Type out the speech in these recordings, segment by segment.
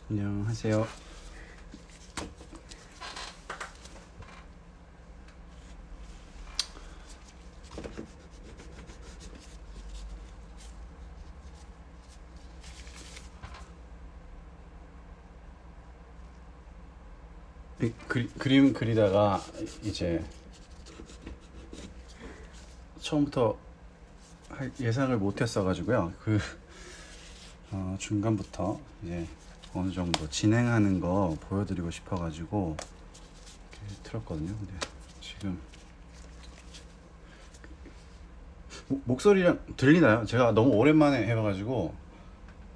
안녕하세요. 그림 그리다가 이제 처음부터 예상을 못했어가지고요. 중간부터 이제 어느 정도 진행하는 거 보여드리고 싶어가지고 이렇게 틀었거든요. 근데 지금 목소리랑 들리나요? 제가 너무 오랜만에 해봐가지고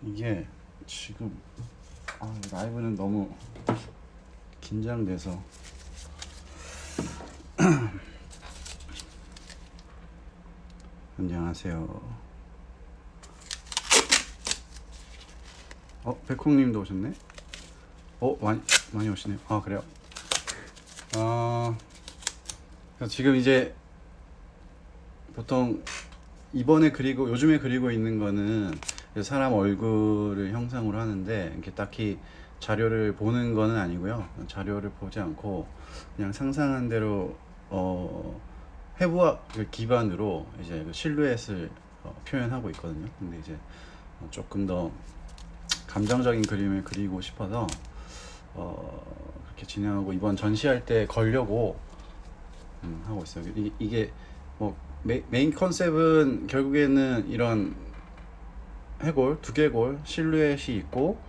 이게 지금 라이브는 너무 긴장돼서 안녕하세요. 백콩님도 오셨네. 많이 오시네요. 그래요. 지금 이제 보통 이번에 그리고 요즘에 그리고 있는 거는 사람 얼굴을 형상으로 하는데 이렇게 딱히 자료를 보는 거는 아니고요. 자료를 보지 않고 그냥 상상한 대로 해부학 기반으로 이제 그 실루엣을 표현하고 있거든요. 근데 이제 조금 더 감정적인 그림을 그리고 싶어서 그렇게 진행하고 이번 전시할 때 걸려고 하고 있어요. 이게 뭐 메인 컨셉은 결국에는 이런 해골, 두개골 실루엣이 있고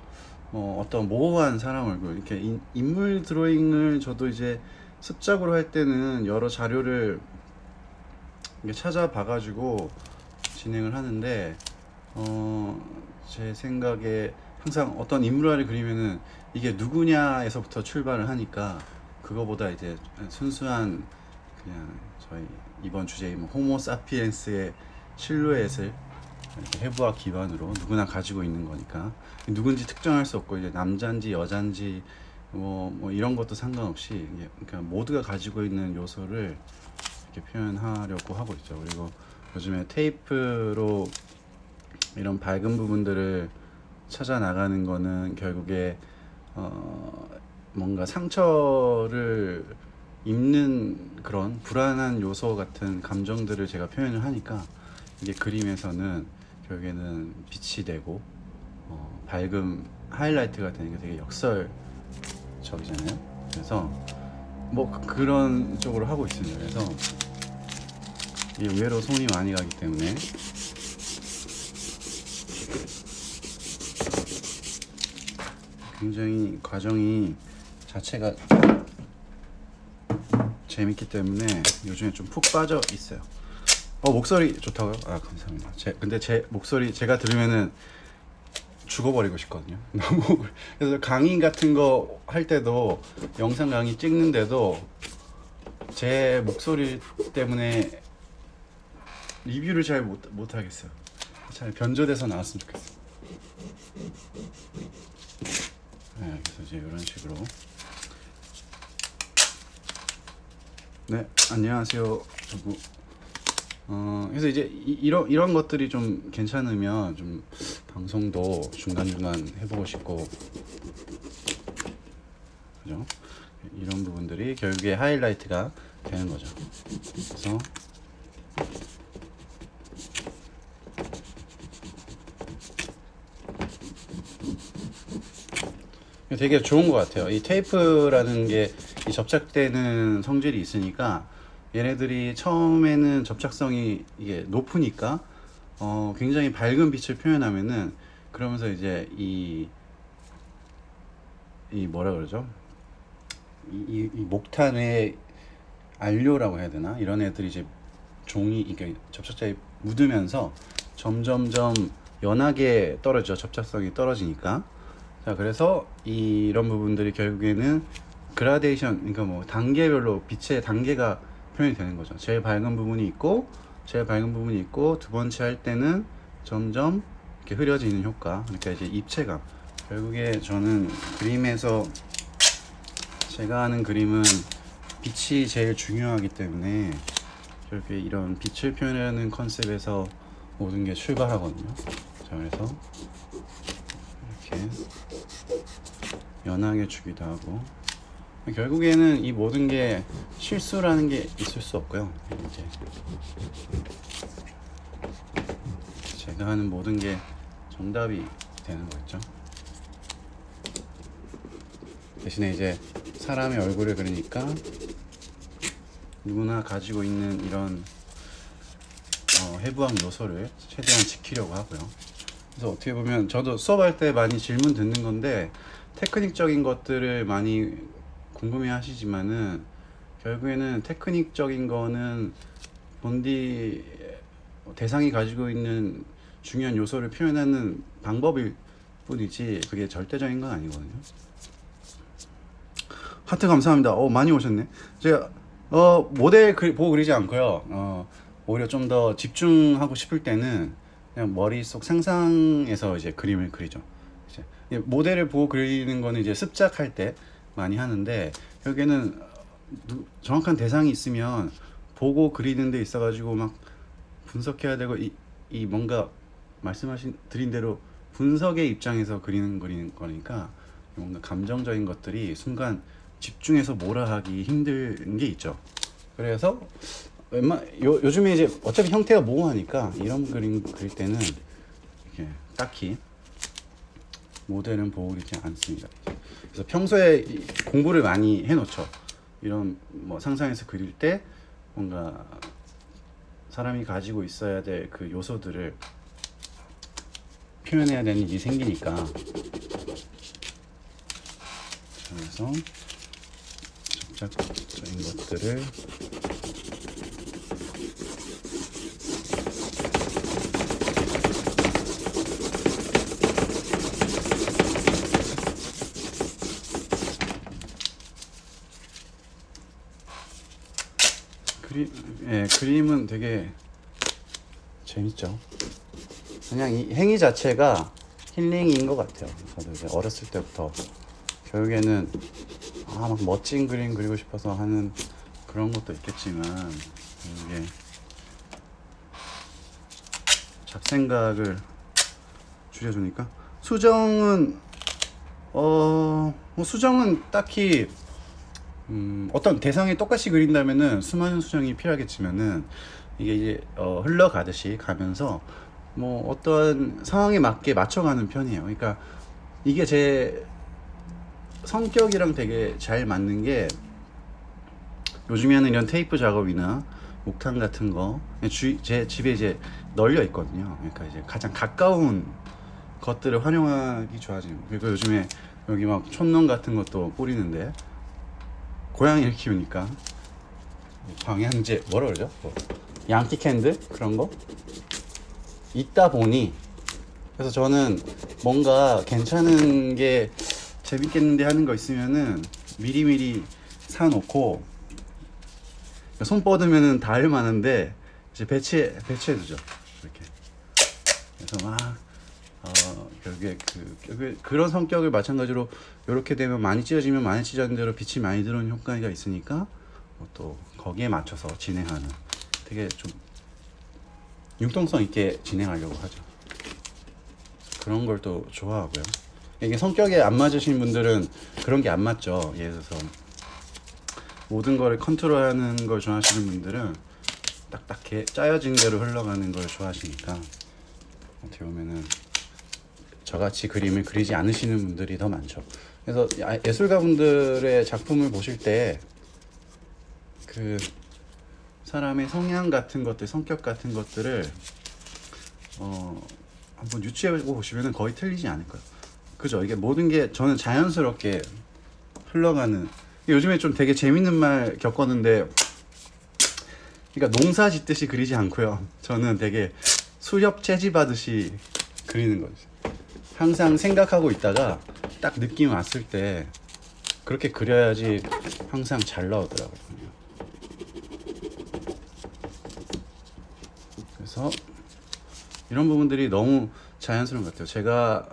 어떤 모호한 사람 얼굴 이렇게 인물 드로잉을 저도 이제 습작으로 할 때는 여러 자료를 찾아봐가지고 진행을 하는데 제 생각에 항상 어떤 인물화를 그리면은 이게 누구냐에서부터 출발을 하니까 그거보다 이제 순수한 그냥 저희 이번 주제인 호모 사피엔스의 실루엣을 이렇게 해부학 기반으로 누구나 가지고 있는 거니까 누군지 특정할 수 없고 이제 남자인지 여자인지 뭐 이런 것도 상관없이 그러니까 모두가 가지고 있는 요소를 이렇게 표현하려고 하고 있죠. 그리고 요즘에 테이프로 이런 밝은 부분들을 찾아 나가는 거는 결국에 뭔가 상처를 입는 그런 불안한 요소 같은 감정들을 제가 표현을 하니까 이게 그림에서는 결국에는 빛이 되고 밝음 하이라이트가 되는 게 되게 역설적이잖아요. 그래서 뭐 그런 쪽으로 하고 있습니다. 그래서 이게 의외로 손이 많이 가기 때문에 굉장히 과정이 자체가 재밌기 때문에 요즘에 좀 푹 빠져 있어요. 목소리 좋다고요? 감사합니다. 근데 제 목소리 제가 들으면은 죽어버리고 싶거든요. 너무 그래서 강의 같은 거 할 때도 영상 강의 찍는데도 제 목소리 때문에 리뷰를 잘 못 하겠어요. 잘 변조돼서 나왔으면 좋겠어요. 네, 그래서 이제 이런 식으로. 네, 안녕하세요. 그래서 이제 이런 것들이 좀 괜찮으면 좀 방송도 중간중간 해보고 싶고, 그죠? 이런 부분들이 결국에 하이라이트가 되는 거죠. 그래서 되게 좋은 것 같아요. 이 테이프라는 게 이 접착되는 성질이 있으니까 얘네들이 처음에는 접착성이 이게 높으니까 굉장히 밝은 빛을 표현하면은 그러면서 이제 이 뭐라 그러죠? 이 목탄의 안료라고 해야 되나? 이런 애들이 이제 종이 이게 접착제에 묻으면서 점점점 연하게 떨어져 접착성이 떨어지니까. 자, 그래서 이런 부분들이 결국에는 그라데이션, 그러니까 뭐 단계별로 빛의 단계가 표현이 되는 거죠. 제일 밝은 부분이 있고 두 번째 할 때는 점점 이렇게 흐려지는 효과. 그러니까 이제 입체감. 결국에 저는 그림에서 제가 하는 그림은 빛이 제일 중요하기 때문에 결국에 이런 빛을 표현하는 컨셉에서 모든 게 출발하거든요. 자, 그래서 이렇게 연하게 주기도 하고, 결국에는 이 모든 게 실수라는 게 있을 수 없고요. 이제 제가 하는 모든 게 정답이 되는 거겠죠. 대신에 이제 사람의 얼굴을 그리니까 누구나 가지고 있는 이런 해부학 요소를 최대한 지키려고 하고요. 그래서 어떻게 보면 저도 수업할 때 많이 질문 듣는 건데, 테크닉적인 것들을 많이 궁금해 하시지만은 결국에는 테크닉적인 거는 본디 대상이 가지고 있는 중요한 요소를 표현하는 방법일 뿐이지 그게 절대적인 건 아니거든요. 하트 감사합니다. 많이 오셨네. 제가 모델 보고 그리지 않고요. 오히려 좀 더 집중하고 싶을 때는 그냥 머릿속 상상에서 이제 그림을 그리죠. 이제 모델을 보고 그리는 거는 이제 습작할 때 많이 하는데, 결국에는 정확한 대상이 있으면 보고 그리는 데 있어가지고 막 분석해야 되고, 이 뭔가 말씀하신 드린 대로 분석의 입장에서 그리는 거니까 뭔가 감정적인 것들이 순간 집중해서 몰아하기 힘든 게 있죠. 그래서 요즘에 이제 어차피 형태가 모호하니까 이런 그림 그릴 때는 이렇게 딱히 모델은 보고 그리지 않습니다. 그래서 평소에 공부를 많이 해놓죠. 이런 뭐 상상해서 그릴 때 뭔가 사람이 가지고 있어야 될 그 요소들을 표현해야 되는 일이 생기니까, 그래서 접착적인 것들을 그림은 되게 재밌죠. 그냥 이 행위 자체가 힐링인 것 같아요. 저도 이제 어렸을 때부터 결국에는 막 멋진 그림 그리고 싶어서 하는 그런 것도 있겠지만, 이게 잡생각을 줄여주니까. 수정은 수정은 딱히 어떤 대상이 똑같이 그린다면은 수많은 수정이 필요하겠지만은, 이게 이제 흘러가듯이 가면서 뭐 어떠한 상황에 맞게 맞춰가는 편이에요. 그러니까 이게 제 성격이랑 되게 잘 맞는 게, 요즘에는 이런 테이프 작업이나 목탄 같은 거 제 집에 이제 널려 있거든요. 그러니까 이제 가장 가까운 것들을 활용하기 좋아지는. 그리고 요즘에 여기 막 촌농 같은 것도 뿌리는데, 고양이를 키우니까 방향제 뭐라 그러죠? 양키 캔들 그런 거 있다 보니, 그래서 저는 뭔가 괜찮은 게 재밌겠는데 하는 거 있으면은 미리미리 사놓고, 손 뻗으면은 닿을 만한데 이제 배치해두죠. 이렇게. 그래서 막 결국에 그런 성격을 마찬가지로 이렇게 되면 많이 찢어지면 많이 찢어진 대로 빛이 많이 들어오는 효과가 있으니까, 또 거기에 맞춰서 진행하는, 되게 좀 융통성 있게 진행하려고 하죠. 그런 걸 또 좋아하고요. 이게 성격에 안 맞으신 분들은 그런 게 안 맞죠. 예를 들어서 모든 거를 컨트롤하는 걸 좋아하시는 분들은 딱딱해 짜여진 대로 흘러가는 걸 좋아하시니까, 어떻게 보면은 저같이 그림을 그리지 않으시는 분들이 더 많죠. 그래서 예술가 분들의 작품을 보실 때 그 사람의 성향 같은 것들, 성격 같은 것들을 한번 유추해보고 보시면은 거의 틀리지 않을 거예요. 그죠? 이게 모든 게 저는 자연스럽게 흘러가는. 요즘에 좀 되게 재밌는 말 겪었는데, 그러니까 농사 짓듯이 그리지 않고요. 저는 되게 수렵 채집하듯이 그리는 거죠. 항상 생각하고 있다가 딱 느낌 왔을 때 그렇게 그려야지 항상 잘 나오더라고요. 그래서 이런 부분들이 너무 자연스러운 것 같아요. 제가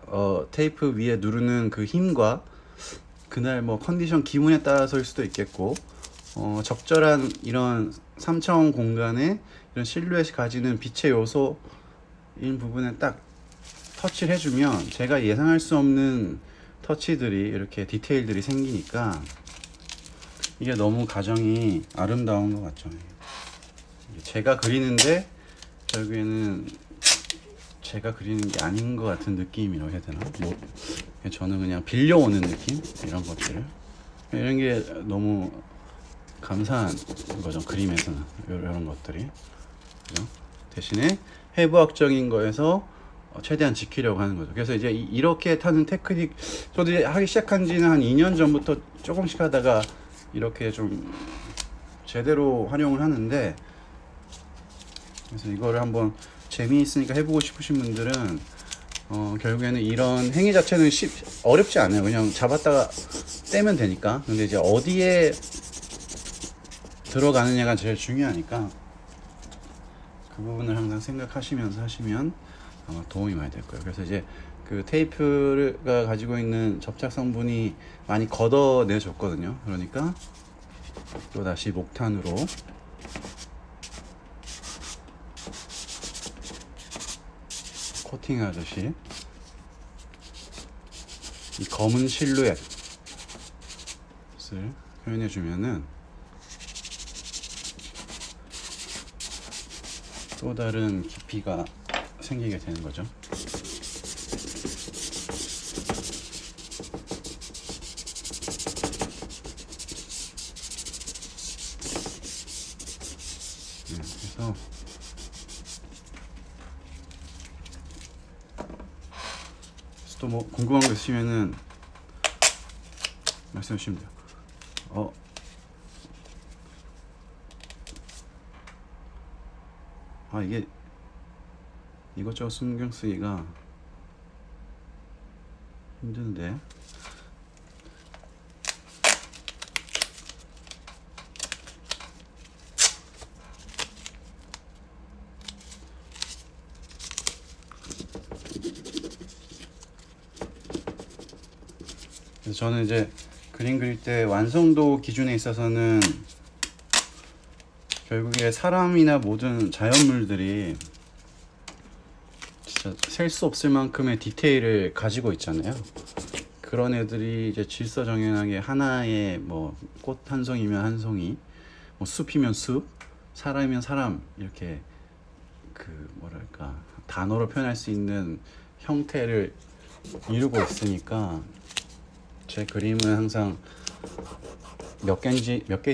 테이프 위에 누르는 그 힘과 그날 뭐 컨디션 기분에 따라서일 수도 있겠고, 적절한 이런 3차원 공간에 이런 실루엣이 가지는 빛의 요소인 부분에 딱 터치를 해주면 제가 예상할 수 없는 터치들이, 이렇게 디테일들이 생기니까 이게 너무 가정이 아름다운 것 같죠. 제가 그리는데 결국에는 제가 그리는 게 아닌 것 같은 느낌이라고 해야 되나? 뭐 저는 그냥 빌려오는 느낌? 이런 것들, 이런 게 너무 감사한 거죠, 그림에서는. 이런 것들이. 그죠? 대신에 해부학적인 거에서 최대한 지키려고 하는 거죠. 그래서 이제 이렇게 타는 테크닉, 저도 이제 하기 시작한 지는 한 2년 전부터 조금씩 하다가 이렇게 좀 제대로 활용을 하는데, 그래서 이거를 한번 재미있으니까 해보고 싶으신 분들은 결국에는 이런 행위 자체는 어렵지 않아요. 그냥 잡았다가 떼면 되니까. 근데 이제 어디에 들어가느냐가 제일 중요하니까 그 부분을 항상 생각하시면서 하시면 아마 도움이 많이 될 거예요. 그래서 이제 그 테이프가 가지고 있는 접착 성분이 많이 걷어내 줬거든요. 그러니까 또 다시 목탄으로 코팅하듯이 이 검은 실루엣을 표현해 주면은 또 다른 깊이가 생기게 되는 거죠. 그래서 또 뭐 궁금한 거 있으면은 말씀해 주시면 돼요. 이게 이것저것 신경 쓰기가 힘든데. 그래서 저는 이제 그림 그릴 때 완성도 기준에 있어서는 결국에 사람이나 모든 자연물들이 진짜 셀 수 없을 만큼의 디테일을 가지고 있잖아요. 그런 애들이 이제 질서정연하게 하나의 뭐 꽃 한 송이면 한 송이, 뭐 숲이면 숲, 사람이면 사람, 이렇게 그 뭐랄까 단어로 표현할 수 있는 형태를 이루고 있으니까 제 그림은 항상 몇 개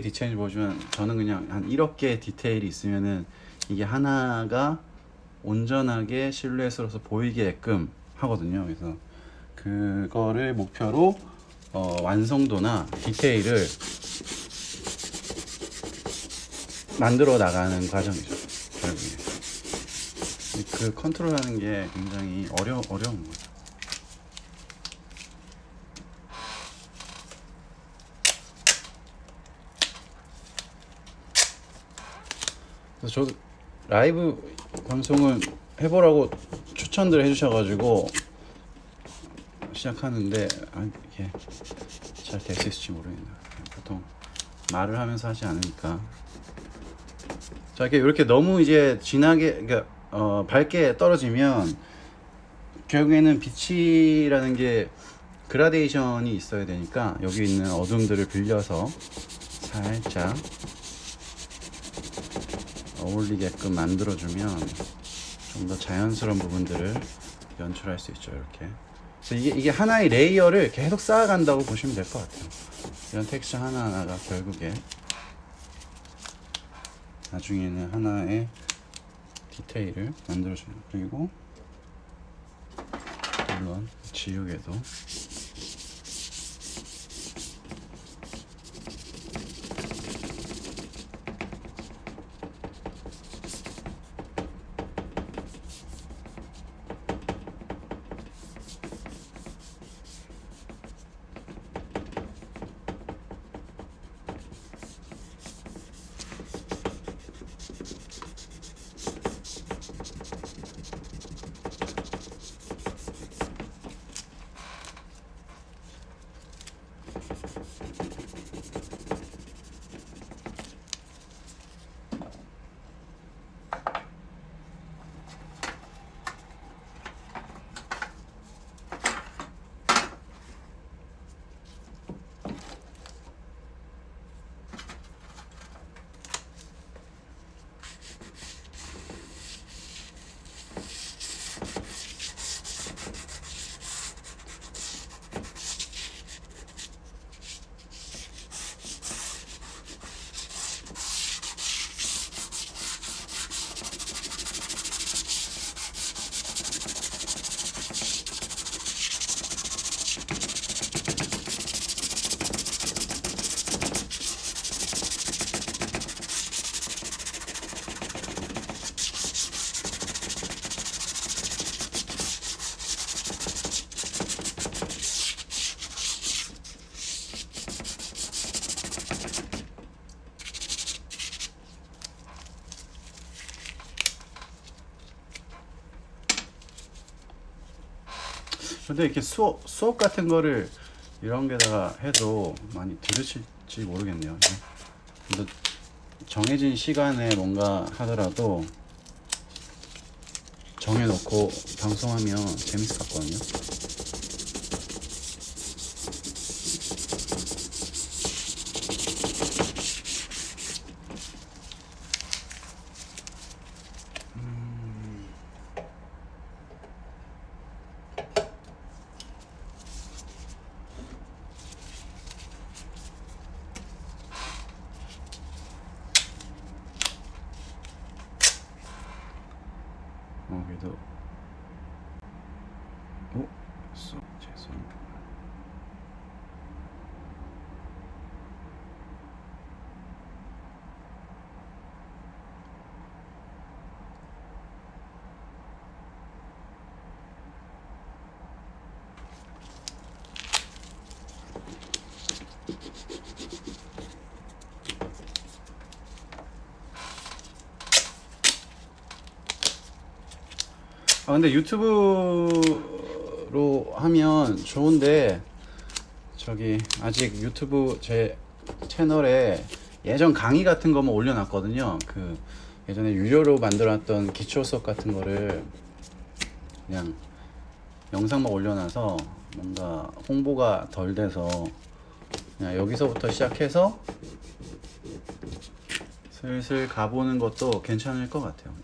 디테일인지 보여주면 저는 그냥 한 1억 개의 디테일이 있으면은 이게 하나가 온전하게 실루엣으로서 보이게끔 하거든요. 그래서 그거를 목표로 완성도나 디테일을 만들어 나가는 과정이죠. 결국에 그 컨트롤하는 게 굉장히 어려운 거죠. 그래서 저도 라이브 방송을 해보라고 추천들 해주셔가지고 시작하는데 이게 잘 될 수 있을지 모르겠네요. 보통 말을 하면서 하지 않으니까. 자, 이렇게 너무 이제 진하게, 그러니까 밝게 떨어지면 결국에는 빛이라는 게 그라데이션이 있어야 되니까 여기 있는 어둠들을 빌려서 살짝 어울리게끔 만들어주면 좀 더 자연스러운 부분들을 연출할 수 있죠. 이렇게. 그래서 이게 하나의 레이어를 계속 쌓아간다고 보시면 될 것 같아요. 이런 텍스처 하나하나가 결국에 나중에는 하나의 디테일을 만들어주는. 그리고 물론 지우개도 근데 이렇게 수업 같은 거를 이런 데다가 해도 많이 들으실지 모르겠네요. 근데 정해진 시간에 뭔가 하더라도 정해놓고 방송하면 재밌을 것 같거든요. 그래도 죄송합니다. 근데 유튜브로 하면 좋은데 저기 아직 유튜브 제 채널에 예전 강의 같은 거만 올려놨거든요. 그 예전에 유료로 만들어놨던 기초 수업 같은 거를 그냥 영상만 올려놔서 뭔가 홍보가 덜 돼서 그냥 여기서부터 시작해서 슬슬 가보는 것도 괜찮을 것 같아요.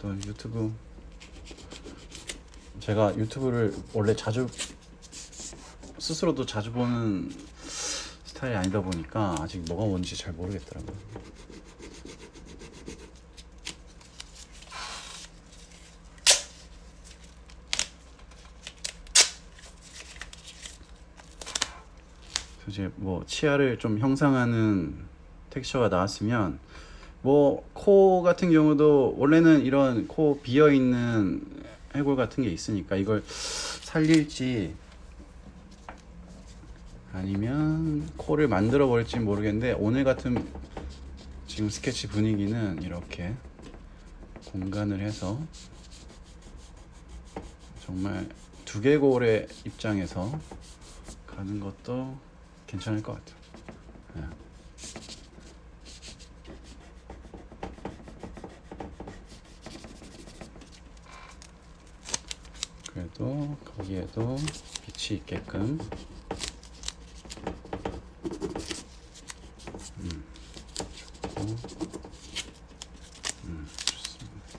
또 유튜브 제가 유튜브를 원래 스스로도 자주 보는 스타일이 아니다 보니까 아직 뭐가 뭔지 잘 모르겠더라고요. 이제 뭐 치아를 좀 형상하는 텍스처가 나왔으면 뭐 코 같은 경우도 원래는 이런 코 비어 있는 해골 같은 게 있으니까 이걸 살릴지 아니면 코를 만들어 버릴지 모르겠는데 오늘 같은 지금 스케치 분위기는 이렇게 공간을 해서 정말 두개골의 입장에서 가는 것도 괜찮을 것 같아요. 네. 그래도 거기에도 빛이 있게끔 좋고 좋습니다.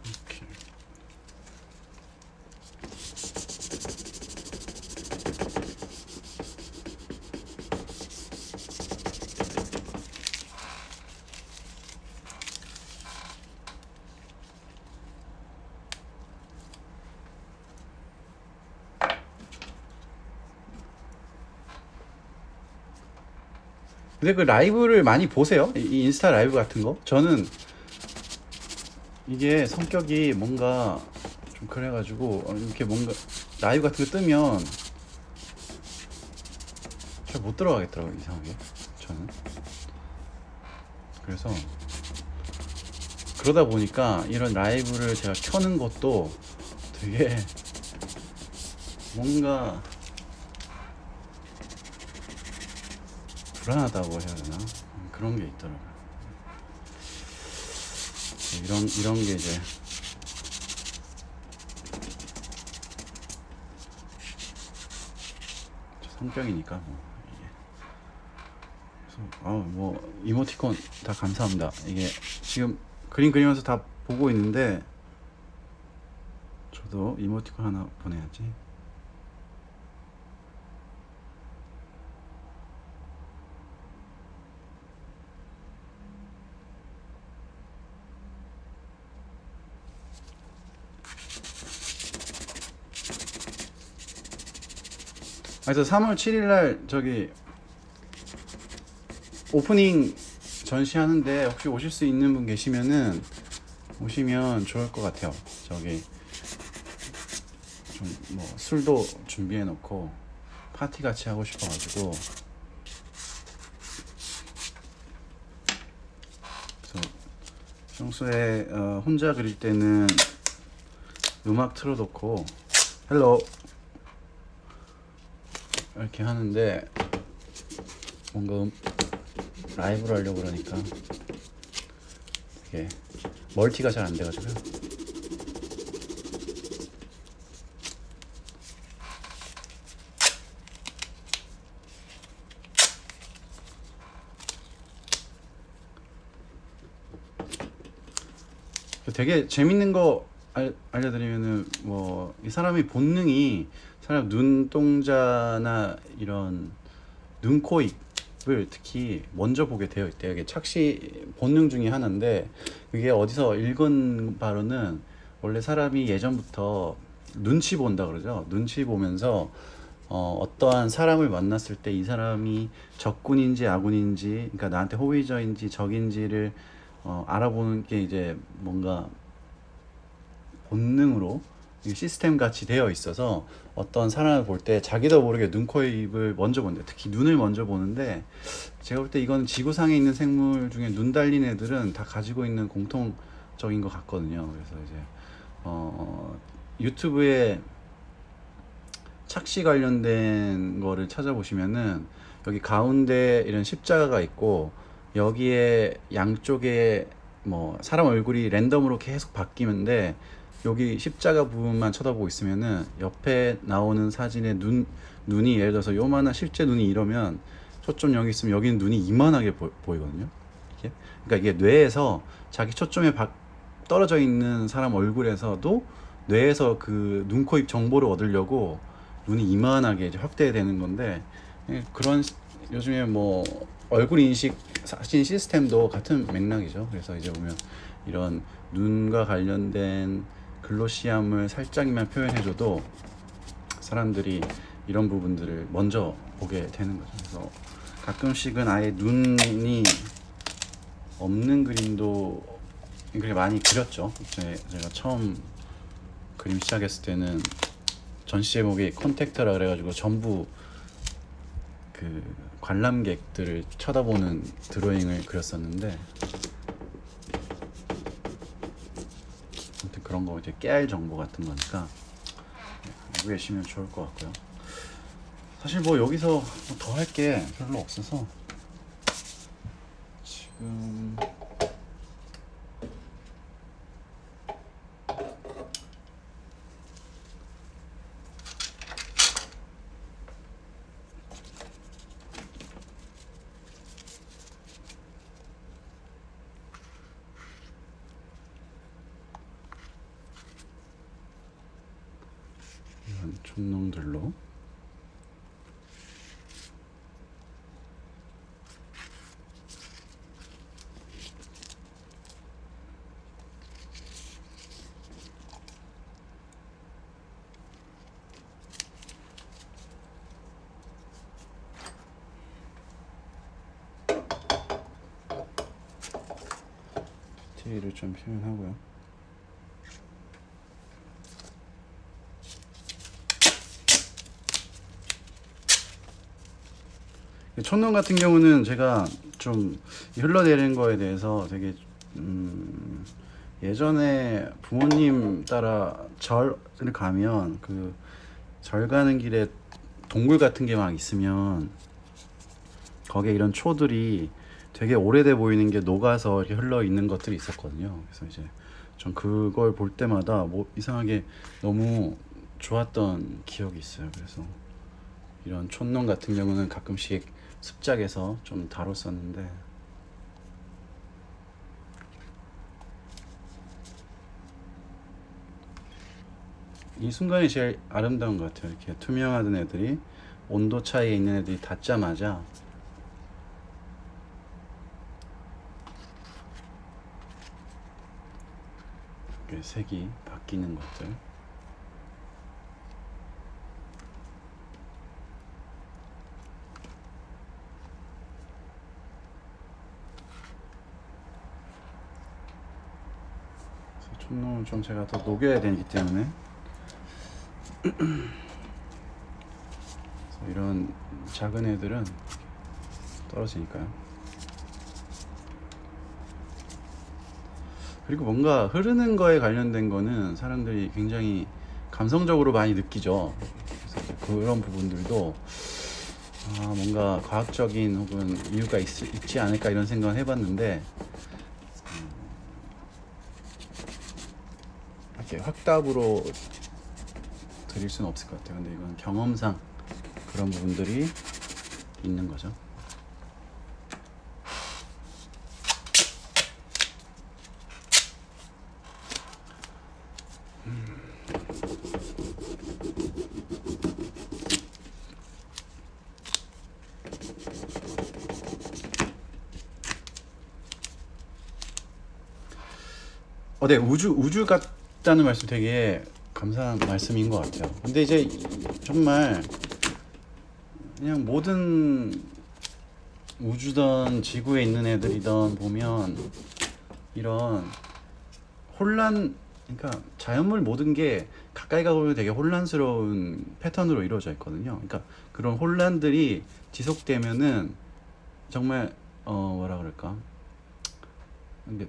이렇게. 근데 그 라이브를 많이 보세요? 이 인스타 라이브 같은 거? 저는 이게 성격이 뭔가 좀 그래가지고 이렇게 뭔가 라이브 같은 거 뜨면 잘 못 들어가겠더라고요, 이상하게. 저는. 그래서 그러다 보니까 이런 라이브를 제가 켜는 것도 되게 뭔가 불안하다고 해야 되나? 그런 게 있더라고요. 이런 게 이제 성격이니까 뭐 이게. 그래서 뭐 이모티콘 다 감사합니다. 이게 지금 그림 그리면서 다 보고 있는데 저도 이모티콘 하나 보내야지. 그래서 3월 7일 날 저기 오프닝 전시하는데 혹시 오실 수 있는 분 계시면은 오시면 좋을 것 같아요. 저기 좀 뭐 술도 준비해 놓고 파티 같이 하고 싶어가지고. 그래서 평소에 혼자 그릴 때는 음악 틀어놓고 헬로 이렇게 하는데 뭔가 라이브를 하려고 그러니까 이게 멀티가 잘 안 돼가지고요. 되게 재밌는 거 알려드리면은 뭐 이 사람의 본능이 사람 눈동자나 이런 눈, 코, 입을 특히 먼저 보게 되어 있대요. 이게 착시 본능 중에 하나인데 그게 어디서 읽은 바로는 원래 사람이 예전부터 눈치 본다 그러죠. 눈치 보면서 어떠한 사람을 만났을 때 이 사람이 적군인지 아군인지, 그러니까 나한테 호의적인지 적인지를 알아보는 게 이제 뭔가 본능으로 시스템 같이 되어 있어서 어떤 사람을 볼 때 자기도 모르게 눈, 코, 입을 먼저 본대. 특히 눈을 먼저 보는데 제가 볼 때 이건 지구상에 있는 생물 중에 눈 달린 애들은 다 가지고 있는 공통적인 것 같거든요. 그래서 이제 유튜브에 착시 관련된 거를 찾아보시면은 여기 가운데 이런 십자가가 있고 여기에 양쪽에 뭐 사람 얼굴이 랜덤으로 계속 바뀌는데 여기 십자가 부분만 쳐다보고 있으면은 옆에 나오는 사진의 눈이 예를 들어서 요만한 실제 눈이 이러면 초점 여기 있으면 여기는 눈이 이만하게 보이거든요. 이렇게. 그러니까 이게 뇌에서 자기 초점에 떨어져 있는 사람 얼굴에서도 뇌에서 그 눈, 코, 입 정보를 얻으려고 눈이 이만하게 이제 확대되는 건데 그런 요즘에 뭐 얼굴 인식 사진 시스템도 같은 맥락이죠. 그래서 이제 보면 이런 눈과 관련된 글로시함을 살짝만 표현해줘도 사람들이 이런 부분들을 먼저 보게 되는 거죠. 그래서 가끔씩은 아예 눈이 없는 그림도 그렇게 많이 그렸죠. 제가 처음 그림 시작했을 때는 전시 제목이 컨택트라 그래가지고 전부 그 관람객들을 쳐다보는 드로잉을 그렸었는데 아무튼 그런 거 이제 깨알 정보 같은 거니까 알고 계시면 좋을 것 같고요. 사실 뭐 여기서 더 할 게 별로 없어서 지금 이런 촌농들로 디테일을 좀 표현하고요. 촌농 같은 경우는 제가 좀 흘러내리는 거에 대해서 되게 예전에 부모님 따라 절을 가면 그 절 가는 길에 동굴 같은 게 막 있으면 거기에 이런 초들이 되게 오래돼 보이는 게 녹아서 이렇게 흘러 있는 것들이 있었거든요. 그래서 이제 전 그걸 볼 때마다 뭐 이상하게 너무 좋았던 기억이 있어요. 그래서 이런 촌농 같은 경우는 가끔씩 습작해서 좀 다뤘었는데 이 순간이 제일 아름다운 것 같아요. 이렇게 투명하던 애들이 온도 차이에 있는 애들이 닿자마자 이렇게 색이 바뀌는 것들. 촌농을 좀 제가 더 녹여야 되기 때문에 이런 작은 애들은 떨어지니까요. 그리고 뭔가 흐르는 거에 관련된 거는 사람들이 굉장히 감성적으로 많이 느끼죠. 그래서 그런 부분들도 뭔가 과학적인 혹은 이유가 있지 않을까 이런 생각을 해봤는데 이렇게 확답으로 드릴 수는 없을 것 같아요. 근데 이건 경험상 그런 부분들이 있는 거죠. 네, 우주 같다는 말씀 되게 감사한 말씀인 것 같아요. 근데 이제 정말 그냥 모든 우주든 지구에 있는 애들이든 보면 이런 혼란, 그러니까 자연물 모든 게 가까이 가보면 되게 혼란스러운 패턴으로 이루어져 있거든요. 그러니까 그런 혼란들이 지속되면은 정말 뭐라 그럴까,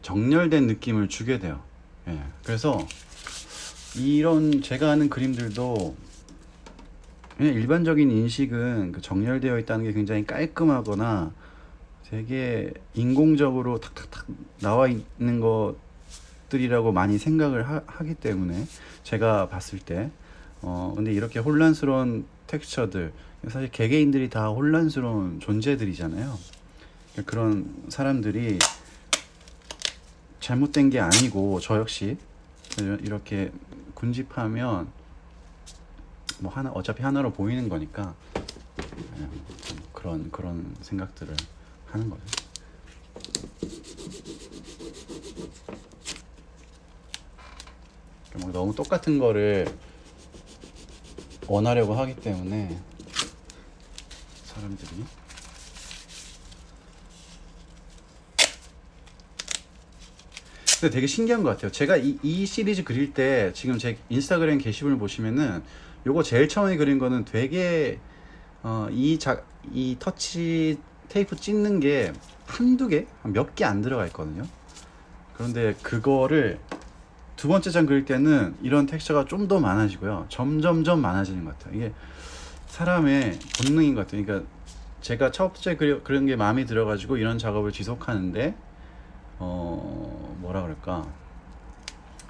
정렬된 느낌을 주게 돼요. 예. 그래서 이런 제가 하는 그림들도 그냥 일반적인 인식은 그 정렬되어 있다는 게 굉장히 깔끔하거나 되게 인공적으로 탁탁탁 나와 있는 것들이라고 많이 생각을 하기 때문에 제가 봤을 때 근데 이렇게 혼란스러운 텍스처들, 사실 개개인들이 다 혼란스러운 존재들이잖아요. 그런 사람들이 잘못된 게 아니고 저 역시 이렇게 군집하면 뭐 하나 어차피 하나로 보이는 거니까 그런 생각들을 하는 거죠. 너무 똑같은 거를 원하려고 하기 때문에 사람들이. 근데 되게 신기한 것 같아요. 제가 이 시리즈 그릴 때 지금 제 인스타그램 게시물 보시면은 요거 제일 처음에 그린 거는 되게 이 터치 테이프 찢는 게 한두 개, 몇 개 안 들어가 있거든요. 그런데 그거를 두 번째 장 그릴 때는 이런 텍스처가 좀 더 많아지고요. 점점점 많아지는 것 같아요. 이게 사람의 본능인 것 같아요. 그러니까 제가 첫 번째 그런 게 마음에 들어가지고 이런 작업을 지속하는데 뭐라 그럴까,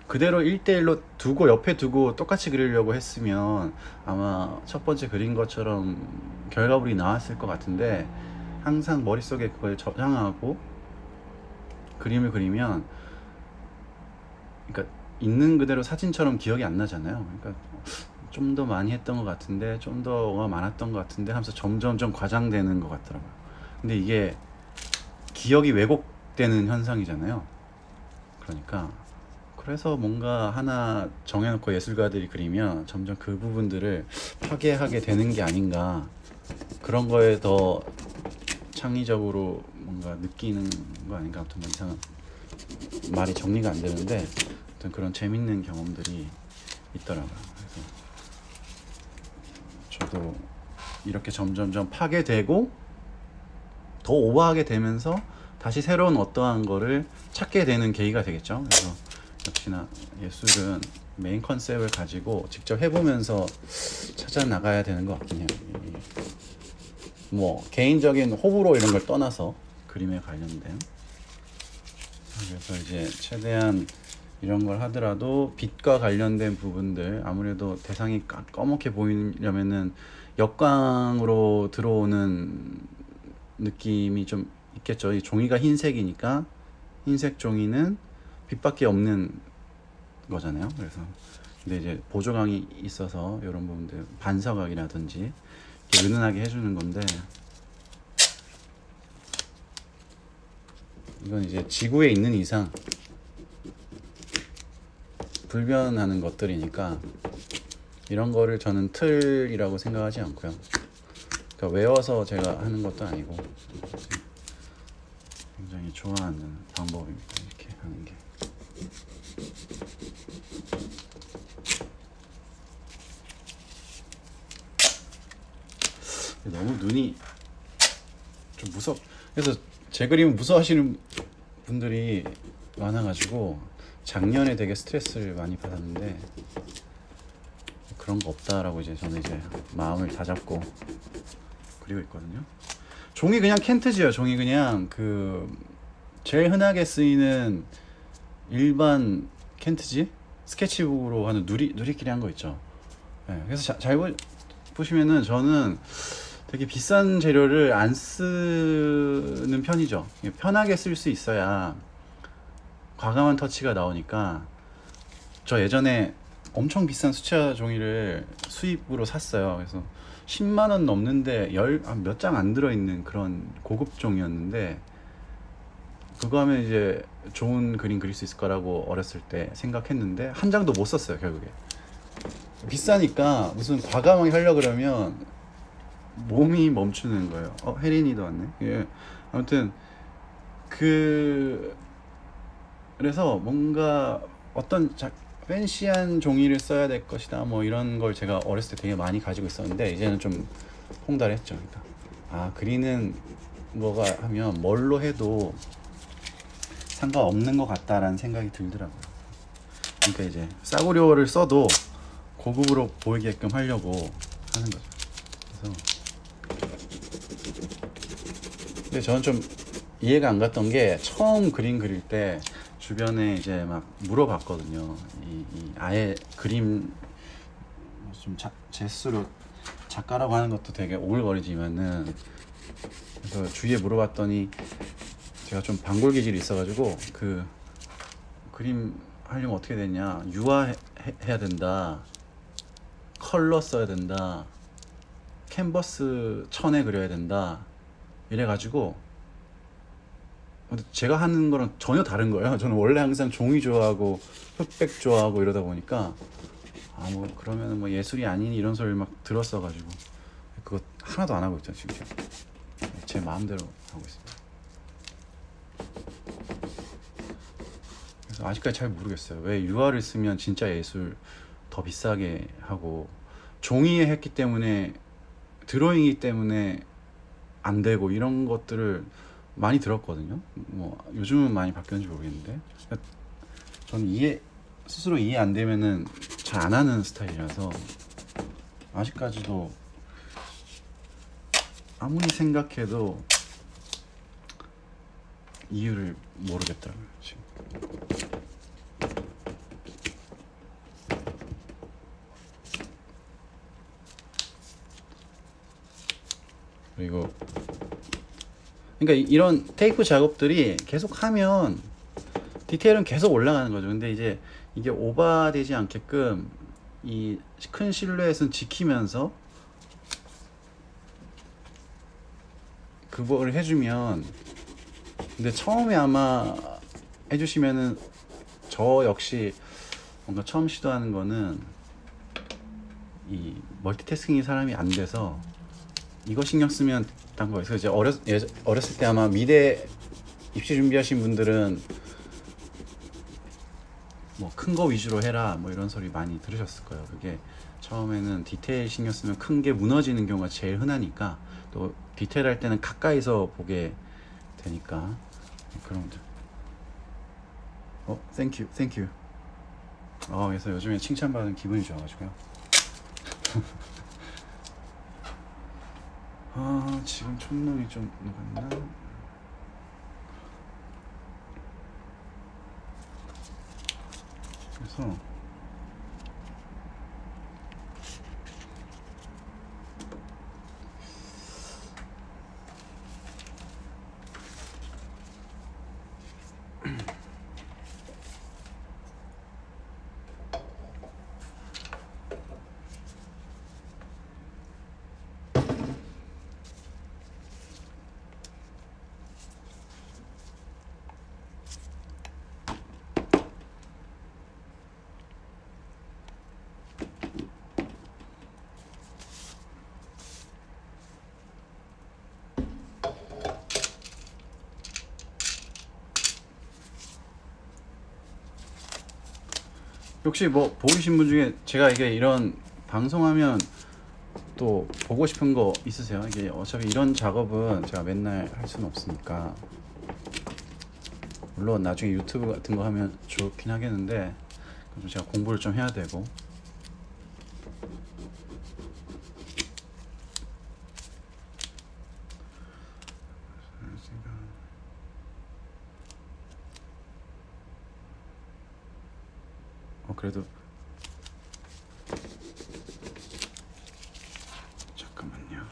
그대로 1대1로 두고 옆에 두고 똑같이 그리려고 했으면 아마 첫 번째 그린 것처럼 결과물이 나왔을 것 같은데, 항상 머릿속에 그걸 저장하고 그림을 그리면, 그러니까 있는 그대로 사진처럼 기억이 안 나잖아요. 그러니까 좀 더 많이 했던 것 같은데, 좀 더 많았던 것 같은데 하면서 점점점 과장되는 것 같더라고요. 근데 이게 기억이 왜곡되는 현상이잖아요. 그러니까 그래서 뭔가 하나 정해놓고 예술가들이 그리면 점점 그 부분들을 파괴하게 되는 게 아닌가, 그런 거에 더 창의적으로 뭔가 느끼는 거 아닌가. 아무튼 뭐 이상한 말이 정리가 안 되는데 아무튼 그런 재밌는 경험들이 있더라고요. 그래서 저도 이렇게 점점점 파괴되고 더 오버하게 되면서 다시 새로운 어떠한 거를 찾게 되는 계기가 되겠죠. 그래서 역시나 예술은 메인 컨셉을 가지고 직접 해보면서 찾아 나가야 되는 것 같긴 해요. 뭐 개인적인 호불호 이런 걸 떠나서 그림에 관련된. 그래서 이제 최대한 이런 걸 하더라도 빛과 관련된 부분들, 아무래도 대상이 검게 보이려면은 역광으로 들어오는 느낌이 좀 있겠죠. 이 종이가 흰색이니까 흰색 종이는 빛밖에 없는 거잖아요. 그래서 근데 이제 보조광이 있어서 이런 부분들, 반사각이라든지 이렇게 은은하게 해주는 건데, 이건 이제 지구에 있는 이상 불변하는 것들이니까 이런 거를 저는 틀이라고 생각하지 않고요. 그러니까 외워서 제가 하는 것도 아니고 굉장히 좋아하는 방법입니다. 이렇게 하는 게. 너무 눈이 좀 그래서 제 그림을 무서워하시는 분들이 많아가지고 작년에 되게 스트레스를 많이 받았는데 그런 거 없다라고 이제 저는 이제 마음을 다잡고 그리고 있거든요. 종이 그냥 켄트지요. 종이 그냥 그 제일 흔하게 쓰이는 일반 켄트지 스케치북으로 하는 누리끼리 한 거 있죠. 네, 그래서 잘 보시면은 저는 되게 비싼 재료를 안 쓰는 편이죠. 편하게 쓸 수 있어야 과감한 터치가 나오니까. 저 예전에 엄청 비싼 수채화 종이를 수입으로 샀어요. 그래서 10만 원 넘는데 몇 장 안 들어있는 그런 고급 종이었는데, 그거 하면 이제 좋은 그림 그릴 수 있을 거라고 어렸을 때 생각했는데 한 장도 못 썼어요 결국에. 비싸니까 무슨 과감하게 하려 그러면 몸이 멈추는 거예요. 혜린이도 왔네. 예. 아무튼 그래서 뭔가 어떤 팬시한 종이를 써야 될 것이다 뭐 이런 걸 제가 어렸을 때 되게 많이 가지고 있었는데, 이제는 좀 홍달했죠. 그러니까 그리는 거가 하면 뭘로 해도 상관없는 것 같다라는 생각이 들더라고요. 그러니까 이제 싸구려를 써도 고급으로 보이게끔 하려고 하는 거죠. 그래서 근데 저는 좀 이해가 안 갔던 게, 처음 그림 그릴 때 주변에 이제 막 물어봤거든요. 아예 그림 좀 제 스스로 작가라고 하는 것도 되게 오글거리지만은, 그래서 주위에 물어봤더니 제가 좀 방골 기질이 있어가지고 그 그림 하려면 어떻게 되냐, 유화해야 된다, 컬러 써야 된다, 캔버스 천에 그려야 된다 이래가지고. 근데 제가 하는 거랑 전혀 다른 거예요. 저는 원래 항상 종이 좋아하고 흑백 좋아하고 이러다 보니까 뭐 그러면 뭐 예술이 아닌 이런 소리를 막 들었어가지고 그거 하나도 안 하고 있죠 지금. 제 마음대로 하고 있습니다. 그래서 아직까지 잘 모르겠어요. 왜 유화를 쓰면 진짜 예술 더 비싸게 하고, 종이에 했기 때문에, 드로잉이기 때문에 안 되고, 이런 것들을 많이 들었거든요. 뭐 요즘은 많이 바뀌었는지 모르겠는데, 저는 스스로 이해 안 되면은 잘 안 하는 스타일이라서 아직까지도 아무리 생각해도 이유를 모르겠더라고요 지금. 그리고 그러니까 이런 테이프 작업들이 계속 하면 디테일은 계속 올라가는 거죠. 근데 이제 이게 오버되지 않게끔 이 큰 실루엣은 지키면서 그거를 해주면. 근데 처음에 아마 해주시면은, 저 역시 뭔가 처음 시도하는 거는 이 멀티태스킹이 사람이 안 돼서 이거 신경 쓰면 딴 거예요. 그래서 이제 어렸을 때 아마 미대 입시 준비하신 분들은 뭐 큰 거 위주로 해라 뭐 이런 소리 많이 들으셨을 거예요. 그게 처음에는 디테일 신경 쓰면 큰 게 무너지는 경우가 제일 흔하니까, 또 디테일 할 때는 가까이서 보게 되니까 그런 것들. 땡큐. 그래서 요즘에 칭찬받은 기분이 좋아가지고요. 지금 촛농이 좀 녹았나? 그래서 혹시 뭐 보이신 분 중에 제가 이게 이런 방송하면 또 보고 싶은 거 있으세요? 이게 어차피 이런 작업은 제가 맨날 할 수는 없으니까. 물론 나중에 유튜브 같은 거 하면 좋긴 하겠는데 그럼 제가 공부를 좀 해야 되고. 그래도 잠깐만요.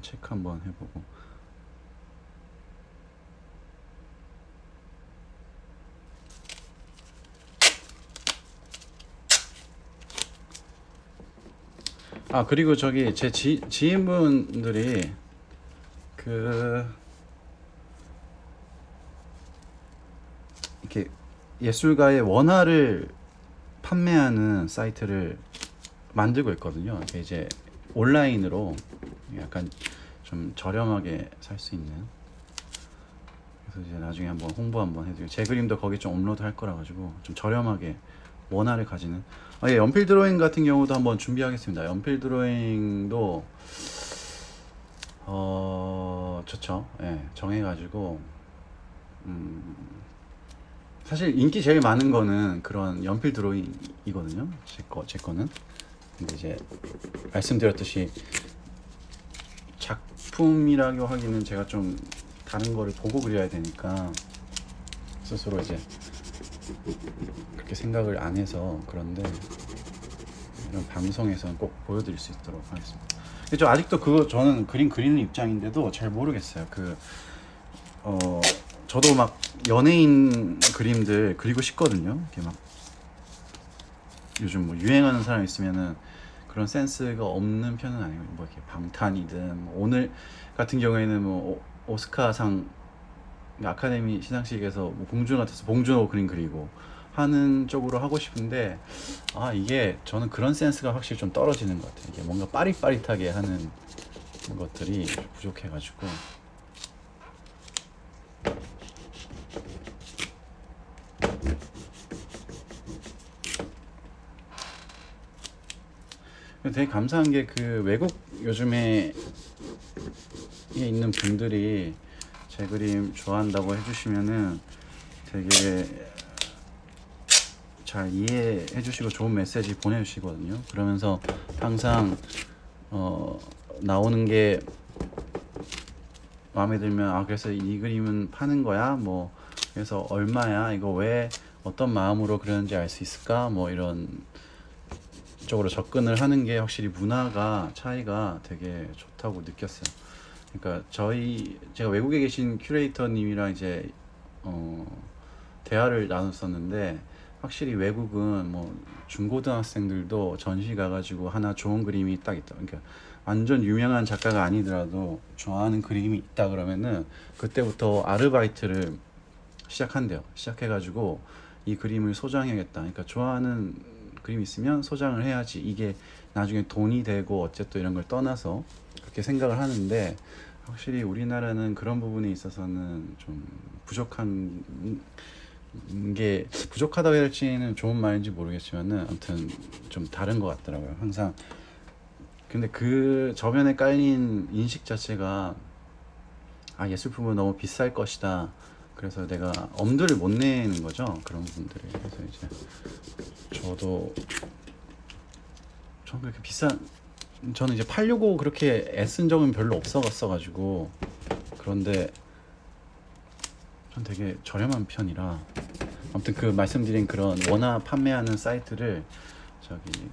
체크 한번 해보고. 그리고 저기 제 지인분들이 그 이렇게 예술가의 원화를 판매하는 사이트를 만들고 있거든요. 이제 온라인으로 약간 좀 저렴하게 살 수 있는. 그래서 이제 나중에 한번 홍보 한번 해드리고, 제 그림도 거기 좀 업로드 할 거라 가지고 좀 저렴하게 원화를 가지는. 예, 연필 드로잉 같은 경우도 한번 준비하겠습니다. 연필 드로잉도 좋죠. 예, 정해가지고 사실 인기 제일 많은 거는 그런 연필 드로잉이거든요. 제 거는. 근데 이제 말씀드렸듯이 작품이라고 하기는 제가 좀 다른 거를 보고 그려야 되니까 스스로 이제 그렇게 생각을 안 해서. 그런데 이런 방송에서는 꼭 보여드릴 수 있도록 하겠습니다. 저 아직도 그거 저는 그림 그리는 입장인데도 잘 모르겠어요. 저도 막 연예인 그림들 그리고 싶거든요. 이렇게 막 요즘 뭐 유행하는 사람 있으면은 그런 센스가 없는 편은 아니고, 뭐 이렇게 방탄이든, 뭐 오늘 같은 경우에는 뭐 오스카상 아카데미 시상식에서 뭐 봉준호 같아서 봉준호 그림 그리고 하는 쪽으로 하고 싶은데, 이게 저는 그런 센스가 확실히 좀 떨어지는 것 같아요. 이게 뭔가 빠릿빠릿하게 하는 것들이 부족해가지고. 되게 감사한 게 그 외국 요즘에 있는 분들이 제 그림 좋아한다고 해주시면은 되게 잘 이해해 주시고 좋은 메시지 보내주시거든요. 그러면서 항상 나오는 게 마음에 들면 그래서 이 그림은 파는 거야? 뭐 그래서 얼마야? 이거 왜 어떤 마음으로 그렸는지 알 수 있을까? 뭐 이런 쪽으로 접근을 하는 게 확실히 문화가 차이가 되게 좋다고 느꼈어요. 그러니까 제가 외국에 계신 큐레이터님이랑 이제 대화를 나눴었는데, 확실히 외국은 뭐 중고등학생들도 전시 가가지고 하나 좋은 그림이 딱 있다. 그러니까 완전 유명한 작가가 아니더라도 좋아하는 그림이 있다 그러면은 그때부터 아르바이트를 시작한대요. 시작해가지고 이 그림을 소장해야겠다. 그러니까 좋아하는 그림이 있으면 소장을 해야지 이게 나중에 돈이 되고 어쨌든 이런 걸 떠나서 그렇게 생각을 하는데, 확실히 우리나라는 그런 부분에 있어서는 좀 부족한 게, 부족하다고 할지는 좋은 말인지 모르겠지만은 아무튼 좀 다른 것 같더라고요. 항상. 근데 그 저변에 깔린 인식 자체가 예술품은 너무 비쌀 것이다. 그래서 내가 엄두를 못 내는 거죠. 그런 부분들이. 그래서 이제 저는 그렇게 저는 이제 팔려고 그렇게 애쓴 적은 별로 없어가지고. 그런데 전 되게 저렴한 편이라. 아무튼 그 말씀드린 그런 원화 판매하는 사이트를 저기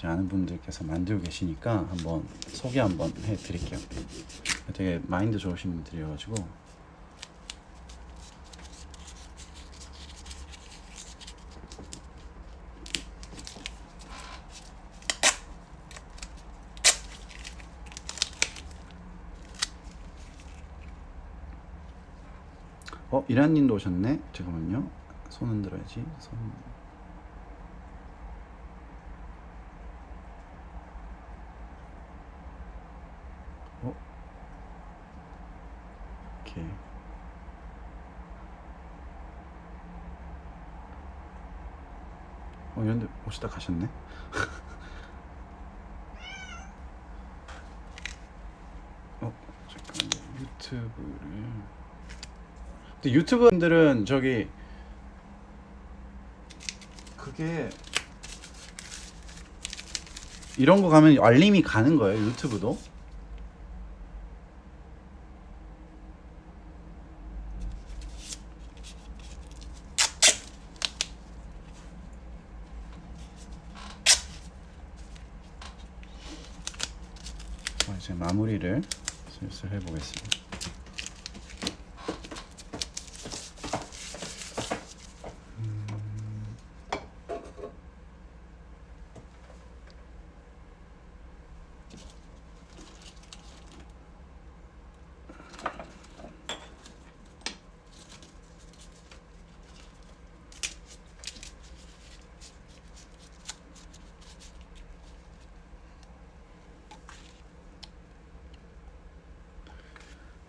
아는 분들께서 만들고 계시니까 한번 소개 한번 해드릴게요. 되게 마인드 좋으신 분들이어가지고. 이란님도 오셨네. 잠깐만요. 손 흔들어야지. 이렇게. 이런데 오시다 가셨네. 잠깐 유튜브를. 근데 유튜브 분들은 저기 그게 이런 거 가면 알림이 가는 거예요, 유튜브도? 이제 마무리를 슬슬 해보겠습니다.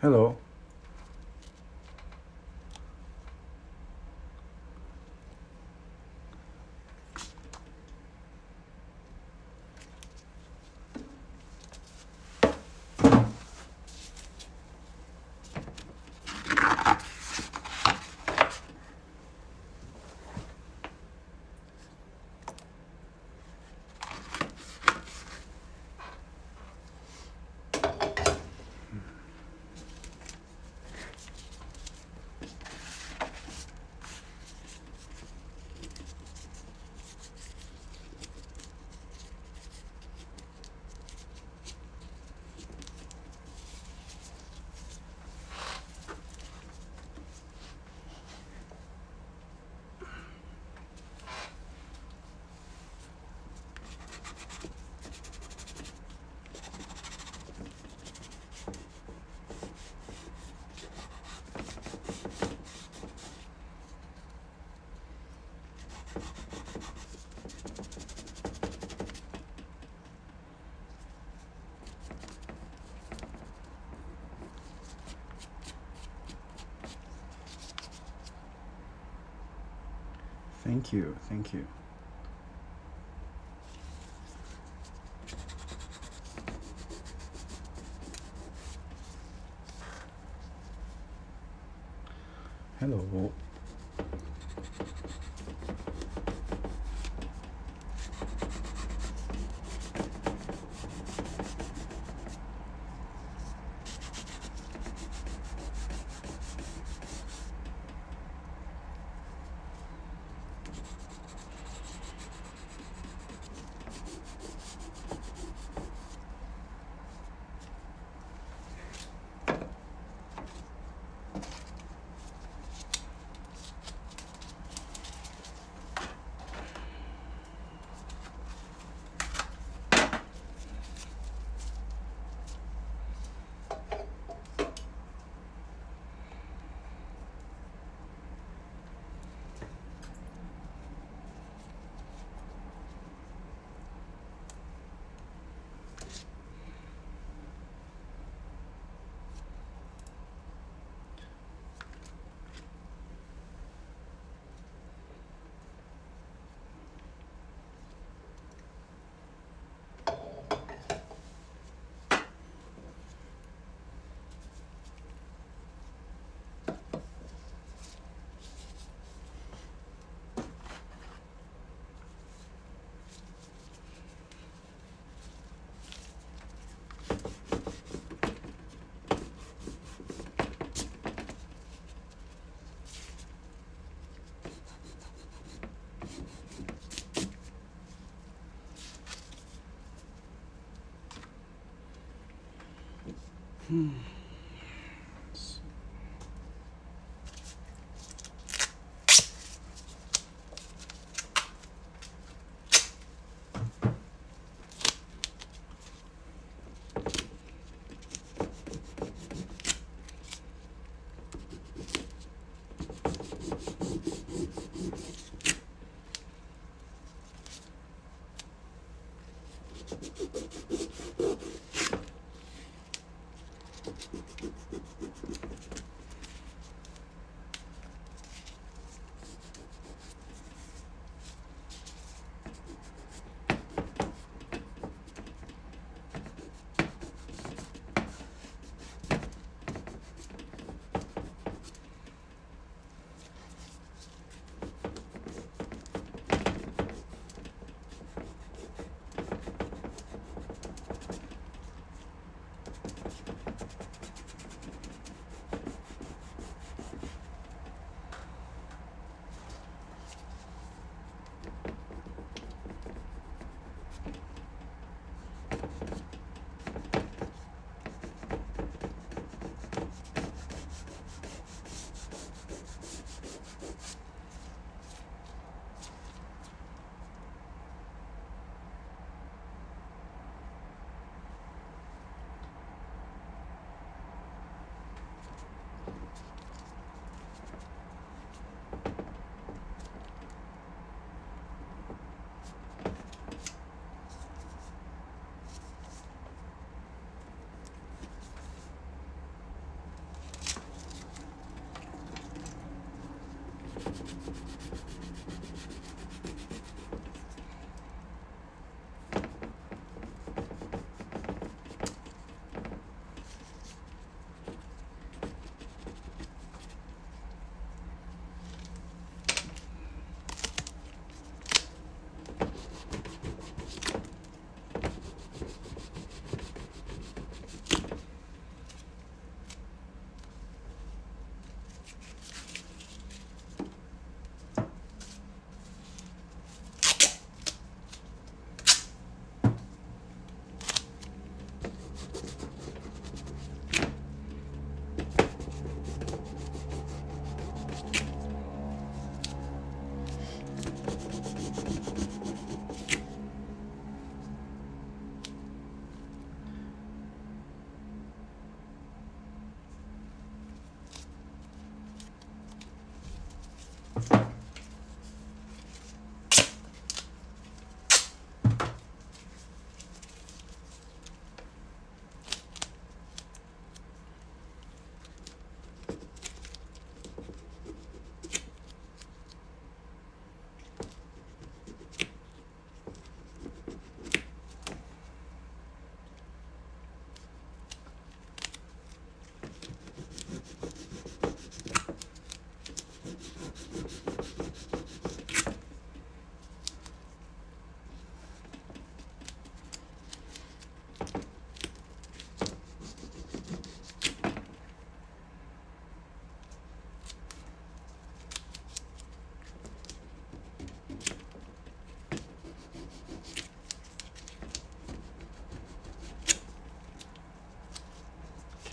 Hello. Thank you. Thank you. Hello.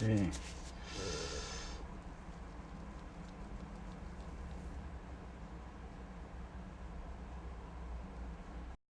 네.